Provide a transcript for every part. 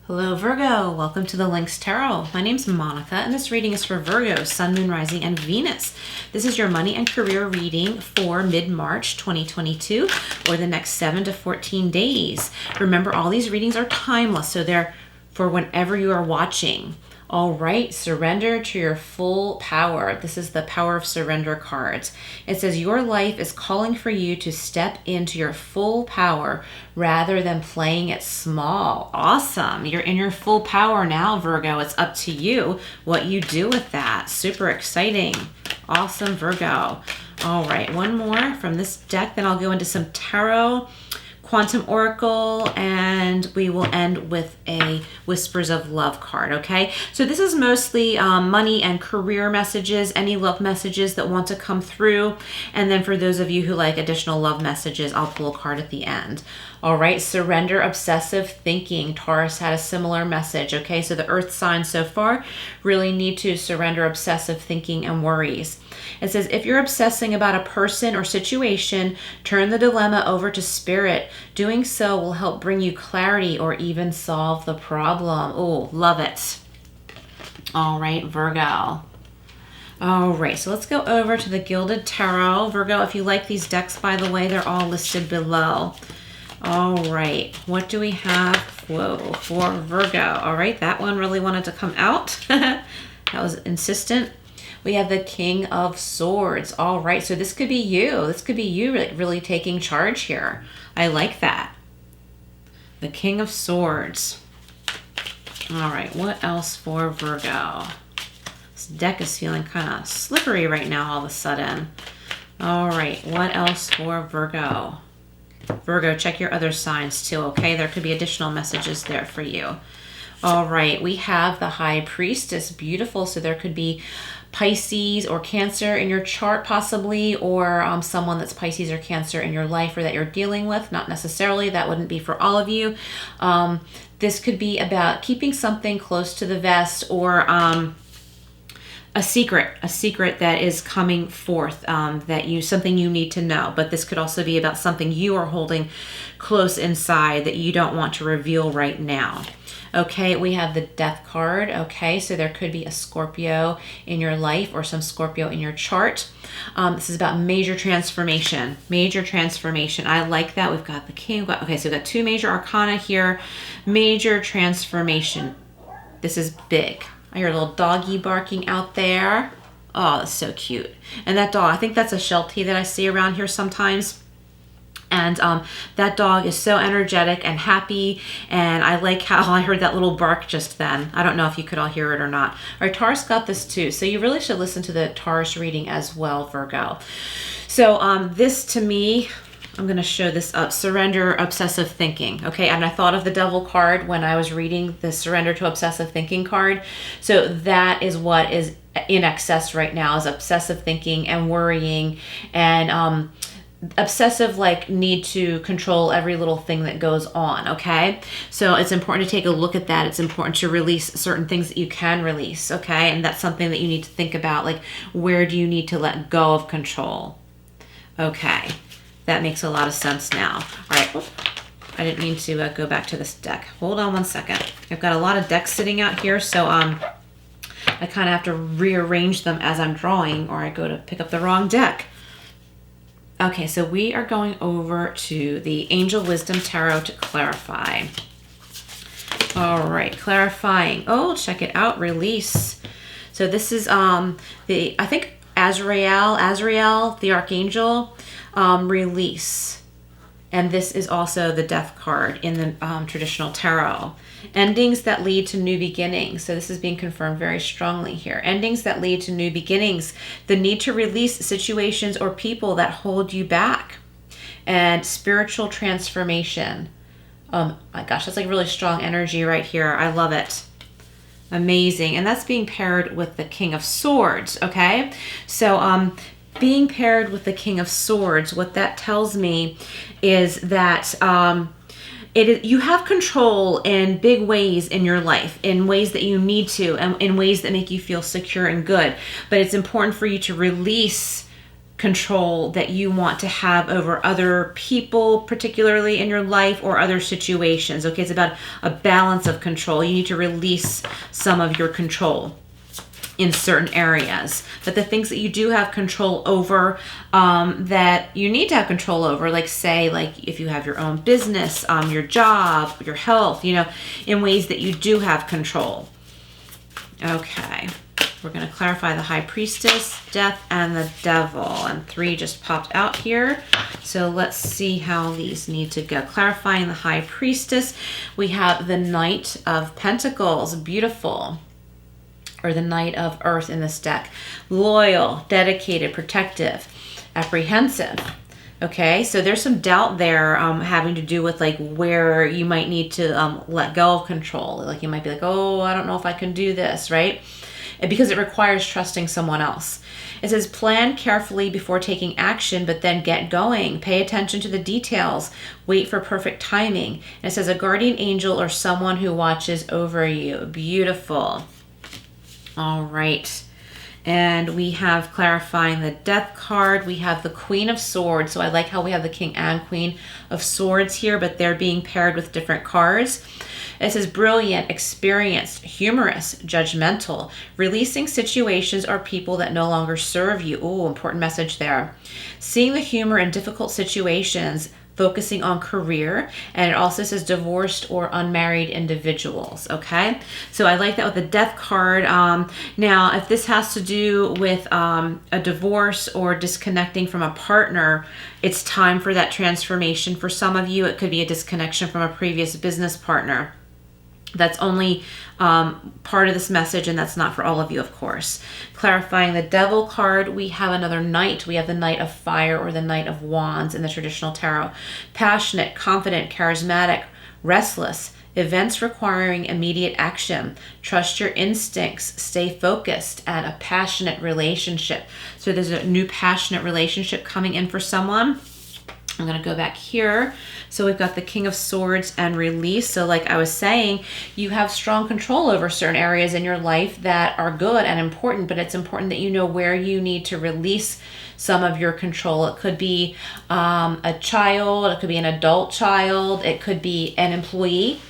Hello Virgo, welcome to the Lynx Tarot. My name's Monica and this reading is for Virgo, Sun, Moon, Rising, and Venus. This is your money and career reading for mid-March 2022 or the next 7 to 14 days. Remember, all these readings are timeless, so they're for whenever you are watching. All right, surrender to your full power. This is the Power of Surrender cards. It says your life is calling for you to step into your full power rather than playing it small. Awesome. You're in your full power now, Virgo. It's up to you what you do with that. Super exciting. Awesome, Virgo. All right, one more from this deck, then I'll go into some tarot, Quantum Oracle, and we will end with a Whispers of Love card, okay? So this is mostly money and career messages, any love messages that want to come through. And then for those of you who like additional love messages, I'll pull a card at the end. All right, surrender obsessive thinking. Taurus had a similar message, okay? So the earth signs so far really need to surrender obsessive thinking and worries. It says, if you're obsessing about a person or situation, turn the dilemma over to spirit. Doing so will help bring you clarity or even solve the problem. Oh, love it. All right, Virgo. All right, so let's go over to the Gilded Tarot. Virgo, if you like these decks, by the way, they're all listed below. All right, what do we have? Whoa, for Virgo. All right, that one really wanted to come out. That was insistent. We have the King of Swords. All right, so this could be you. This could be you really taking charge here. I like that. The King of Swords. All right, what else for Virgo? This deck is feeling kind of slippery right now all of a sudden. All right, what else for Virgo? Virgo, check your other signs too, okay? There could be additional messages there for you. All right, we have the High Priestess. Beautiful. So there could be Pisces or Cancer in your chart possibly, or someone that's Pisces or Cancer in your life or that you're dealing with. Not necessarily. That wouldn't be for all of you. This could be about keeping something close to the vest, or a secret that is coming forth, something you need to know. But this could also be about something you are holding close inside that you don't want to reveal right now. Okay, we have the Death card. Okay, so there could be a Scorpio in your life or some Scorpio in your chart. This is about major transformation. Major transformation. I like that. We've got the King. Okay, so we've got two major arcana here. Major transformation. This is big. I hear a little doggy barking out there. Oh, that's so cute. And that dog, I think that's a Sheltie that I see around here sometimes. And that dog is so energetic and happy. And I like how I heard that little bark just then. I don't know if you could all hear it or not. All right, Taurus got this too. So you really should listen to the Taurus reading as well, Virgo. So this to me, I'm going to show this up. Surrender obsessive thinking. Okay, and I thought of the Devil card when I was reading the Surrender to Obsessive Thinking card. So that is what is in excess right now, is obsessive thinking and worrying and obsessive, like need to control every little thing that goes on. Okay, so it's important to take a look at that. It's important to release certain things that you can release. Okay, and that's something that you need to think about, like where do you need to let go of control. Okay, that makes a lot of sense now. All right, I didn't mean to go back to this deck. Hold on one second. I've got a lot of decks sitting out here, so I kind of have to rearrange them as I'm drawing, or I go to pick up the wrong deck. Okay, so we are going over to the Angel Wisdom Tarot to clarify. All right, clarifying. Oh, check it out. Release. So this is I think Azrael, the Archangel, release. And this is also the Death card in the traditional tarot. Endings that lead to new beginnings. So this is being confirmed very strongly here. Endings that lead to new beginnings. The need to release situations or people that hold you back. And spiritual transformation. Oh my gosh, that's like really strong energy right here. I love it. Amazing. And that's being paired with the King of Swords, okay? So being paired with the King of Swords, what that tells me is that you have control in big ways in your life, in ways that you need to, and in ways that make you feel secure and good. But it's important for you to release control that you want to have over other people, particularly in your life, or other situations. Okay, it's about a balance of control. You need to release some of your control in certain areas. But the things that you do have control over, that you need to have control over, like say, like if you have your own business, your job, your health, you know, in ways that you do have control. Okay. We're going to clarify the High Priestess, Death, and the Devil. And 3 just popped out here. So let's see how these need to go. Clarifying the High Priestess, we have the Knight of Pentacles. Beautiful. Or the Knight of Earth in this deck. Loyal, dedicated, protective, apprehensive. Okay, so there's some doubt there having to do with like where you might need to let go of control. Like you might be like, oh, I don't know if I can do this, right? Because it requires trusting someone else. It says, plan carefully before taking action, but then get going. Pay attention to the details. Wait for perfect timing. And it says, a guardian angel or someone who watches over you. Beautiful. All right. And we have clarifying the Death card. We have the Queen of Swords. So I like how we have the King and Queen of Swords here, but they're being paired with different cards. It says brilliant, experienced, humorous, judgmental, releasing situations or people that no longer serve you. Oh, important message there. Seeing the humor in difficult situations, focusing on career, and it also says divorced or unmarried individuals. Okay, so I like that with the Death card. Now, if this has to do with a divorce or disconnecting from a partner, it's time for that transformation. For some of you, it could be a disconnection from a previous business partner. That's only part of this message, and that's not for all of you, of course. Clarifying the Devil card, we have another Knight. We have the Knight of Fire or the Knight of Wands in the traditional tarot. Passionate, confident, charismatic, restless, events requiring immediate action. Trust your instincts, stay focused, and a passionate relationship. So there's a new passionate relationship coming in for someone. I'm going to go back here. So we've got the King of Swords and release. So like I was saying, you have strong control over certain areas in your life that are good and important, but it's important that you know where you need to release some of your control. It could be a child, it could be an adult child, it could be an employee.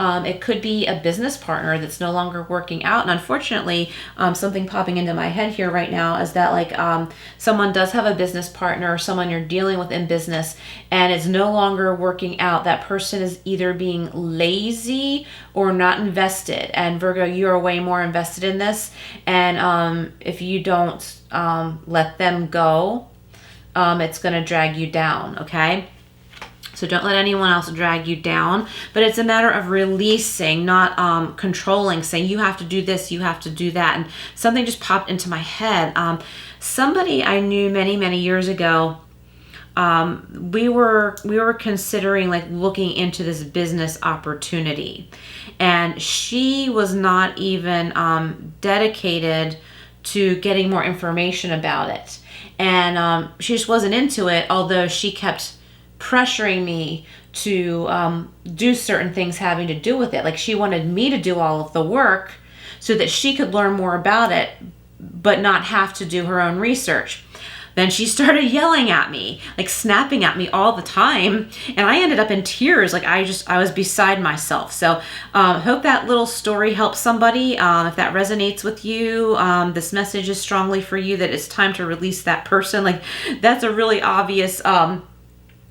It could be a business partner that's no longer working out. And unfortunately, something popping into my head here right now is that like someone does have a business partner or someone you're dealing with in business and it's no longer working out. That person is either being lazy or not invested. And Virgo, you are way more invested in this. And if you don't let them go, it's going to drag you down, okay? So don't let anyone else drag you down. But it's a matter of releasing, not controlling, saying you have to do this, you have to do that. And something just popped into my head. Somebody I knew many, many years ago, we were considering like looking into this business opportunity. And she was not even dedicated to getting more information about it. And she just wasn't into it, although she kept pressuring me to do certain things having to do with it. Like she wanted me to do all of the work so that she could learn more about it, but not have to do her own research. Then she started yelling at me, like snapping at me all the time. And I ended up in tears. Like I was beside myself. So hope that little story helps somebody. If that resonates with you, this message is strongly for you that it's time to release that person. Like that's a really obvious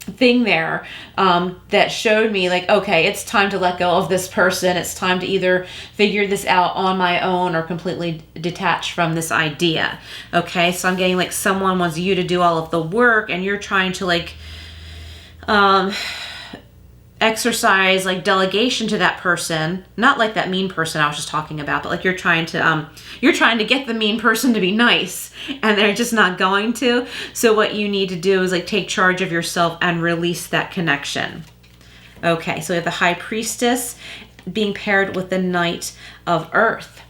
thing there that showed me like, okay, it's time to let go of this person. It's time to either figure this out on my own or completely detach from this idea. Okay, so I'm getting like someone wants you to do all of the work and you're trying to like exercise like delegation to that person, not like that mean person I was just talking about, but like you're trying to get the mean person to be nice and they're just not going to. So what you need to do is like take charge of yourself and release that connection. Okay, so we have the High Priestess being paired with the Knight of Earth.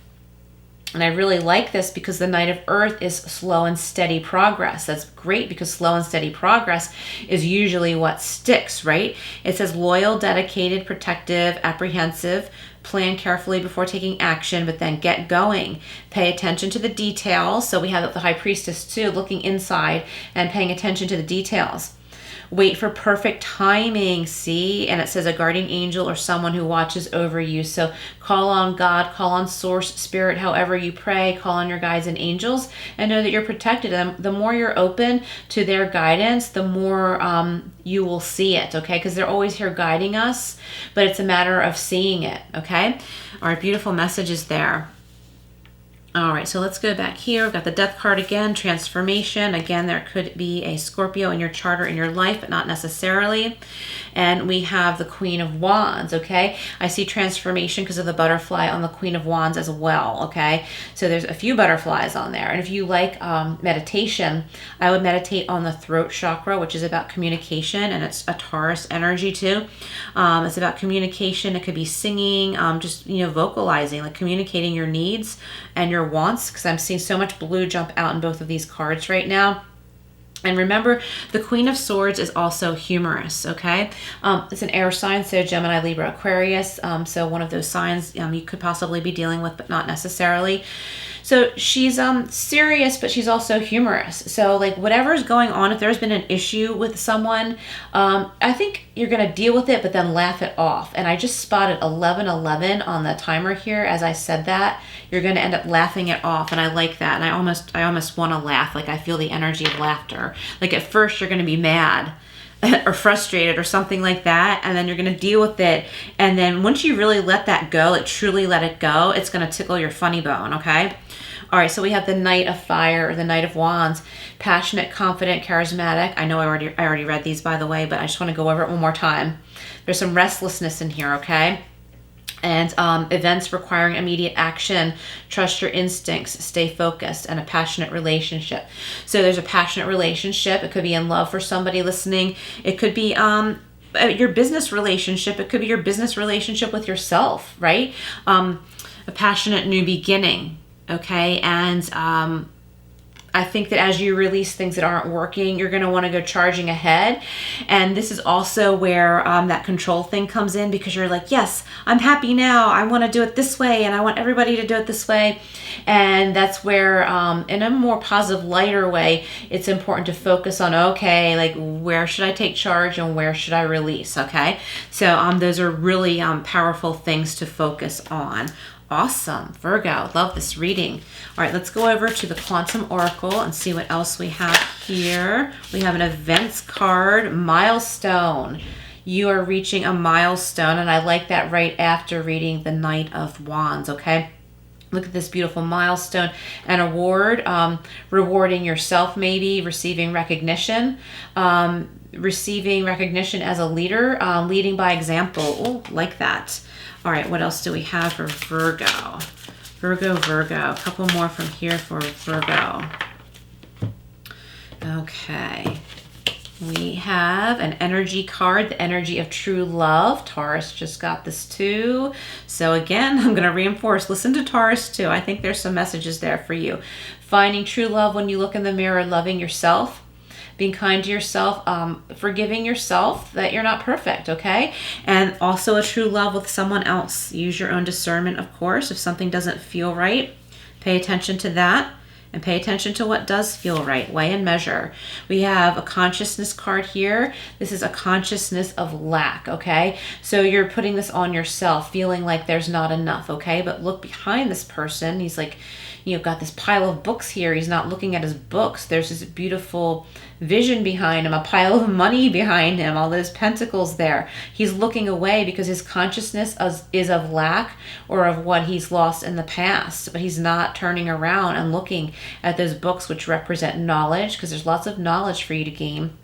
And I really like this because the Knight of Earth is slow and steady progress. That's great because slow and steady progress is usually what sticks, right? It says loyal, dedicated, protective, apprehensive, plan carefully before taking action, but then get going. Pay attention to the details. So we have the High Priestess too, looking inside and paying attention to the details. Wait for perfect timing, see? And it says a guardian angel or someone who watches over you. So call on God, call on Source, Spirit, however you pray, call on your guides and angels, and know that you're protected. And the more you're open to their guidance, the more you will see it, okay? Because they're always here guiding us, but it's a matter of seeing it, okay? All right, beautiful messages there. All right, so let's go back here. We've got the Death card again, transformation. Again, there could be a Scorpio in your chart or in your life, but not necessarily. And we have the Queen of Wands, okay? I see transformation because of the butterfly on the Queen of Wands as well, okay? So there's a few butterflies on there. And if you like meditation, I would meditate on the throat chakra, which is about communication, and it's a Taurus energy too. It's about communication. It could be singing, just, vocalizing, like communicating your needs and your wants, because I'm seeing so much blue jump out in both of these cards right now. And remember, the Queen of Swords is also humorous, okay? It's an air sign, so Gemini, Libra, Aquarius. So one of those signs you could possibly be dealing with, but not necessarily. So she's serious, but she's also humorous. So like whatever's going on, if there's been an issue with someone, I think you're going to deal with it, but then laugh it off. And I just spotted 1111 on the timer here as I said that. You're going to end up laughing it off, and I like that. And I almost want to laugh. Like I feel the energy of laughter. Like at first you're going to be mad or frustrated or something like that, and then you're going to deal with it. And then once you really let that go, like truly let it go, it's going to tickle your funny bone, okay? All right, so we have the Knight of Fire, or the Knight of Wands, passionate, confident, charismatic. I know I already read these, by the way, but I just want to go over it one more time. There's some restlessness in here, okay? And events requiring immediate action, trust your instincts, stay focused, and a passionate relationship. So there's a passionate relationship. It could be in love for somebody listening. It could be your business relationship. It could be your business relationship with yourself, right? A passionate new beginning, okay? And I think that as you release things that aren't working, you're going to want to go charging ahead. And this is also where that control thing comes in, because you're like, yes, I'm happy now. I want to do it this way, and I want everybody to do it this way. And that's where, in a more positive, lighter way, it's important to focus on, okay, like where should I take charge and where should I release, okay? So those are really powerful things to focus on. Awesome, Virgo, love this reading. All right, let's go over to the Quantum Oracle and see what else we have here. We have an events card, milestone. You are reaching a milestone, and I like that right after reading the Knight of Wands, okay? Look at this beautiful milestone, an award, rewarding yourself maybe, receiving recognition as a leader, leading by example. Oh, like that. All right, what else do we have for Virgo? Virgo. A couple more from here for Virgo. Okay. We have an energy card, the energy of true love. Taurus just got this too. So again, I'm going to reinforce, listen to Taurus too. I think there's some messages there for you. Finding true love when you look in the mirror, loving yourself, being kind to yourself, forgiving yourself that you're not perfect, okay? And also a true love with someone else. Use your own discernment, of course. If something doesn't feel right, pay attention to that. And pay attention to what does feel right. Weigh and measure. We have a consciousness card here. This is a consciousness of lack, okay? So you're putting this on yourself, feeling like there's not enough, okay? But look behind this person. He's like, got this pile of books here. He's not looking at his books. There's this beautiful vision behind him, a pile of money behind him, all those pentacles there. He's looking away because his consciousness is of lack or of what he's lost in the past, but he's not turning around and looking at those books which represent knowledge, because there's lots of knowledge for you to gain.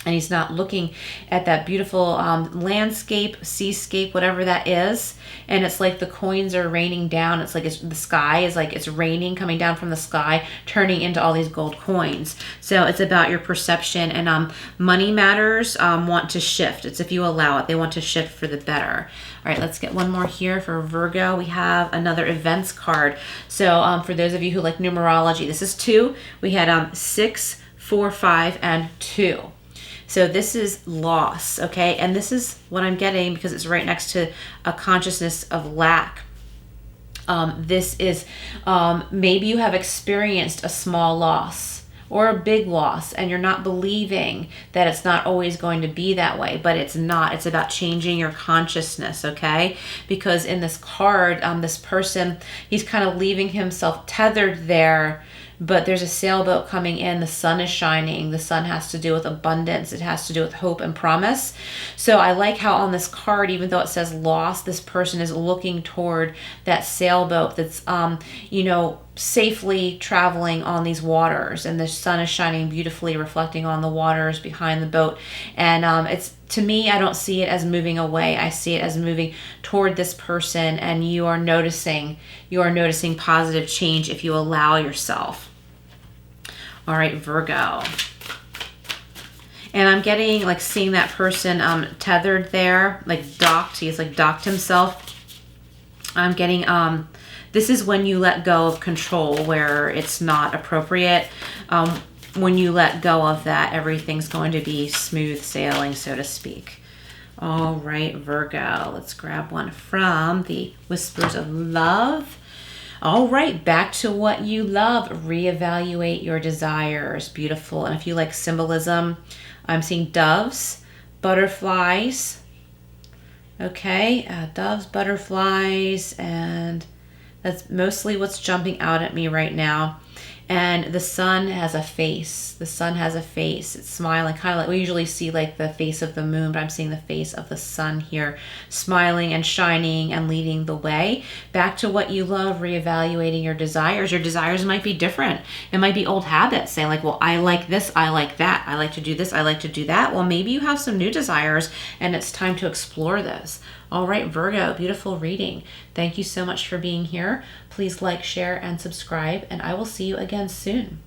and he's not looking at that beautiful landscape, seascape, whatever that is. And it's like the coins are raining down. It's like the sky is like it's raining, coming down from the sky, turning into all these gold coins. So it's about your perception, and money matters want to shift. It's if you allow it, they want to shift for the better. All right, let's get one more here for Virgo. We have another events card. So for those of you who like numerology, this is 2. We had 6, 4, 5, and 2. So this is loss, okay? And this is what I'm getting because it's right next to a consciousness of lack. This is maybe you have experienced a small loss or a big loss, and you're not believing that it's not always going to be that way, but it's not. It's about changing your consciousness, okay? Because in this card, this person, he's kind of leaving himself tethered there, but there's a sailboat coming in. The sun is shining. The sun has to do with abundance. It has to do with hope and promise. So I like how on this card, even though it says loss, this person is looking toward that sailboat that's, safely traveling on these waters. And the sun is shining beautifully, reflecting on the waters behind the boat. And it's, to me, I don't see it as moving away. I see it as moving toward this person, and you are noticing positive change if you allow yourself. All right, Virgo. And I'm getting like seeing that person tethered there, like docked. He's like docked himself. I'm getting this is when you let go of control where it's not appropriate. When you let go of that, everything's going to be smooth sailing, so to speak. All right, Virgo. Let's grab one from the Whispers of Love. All right, back to what you love. Reevaluate your desires. Beautiful. And if you like symbolism, I'm seeing doves, butterflies. Okay, doves, butterflies, and that's mostly what's jumping out at me right now. And the sun has a face. The sun has a face. It's smiling, kind of like we usually see like the face of the moon, but I'm seeing the face of the sun here, smiling and shining and leading the way. Back to what you love, reevaluating your desires. Your desires might be different. It might be old habits, saying like, well, I like this, I like that. I like to do this, I like to do that. Well, maybe you have some new desires and it's time to explore this. All right, Virgo, beautiful reading. Thank you so much for being here. Please like, share, and subscribe, and I will see you again soon.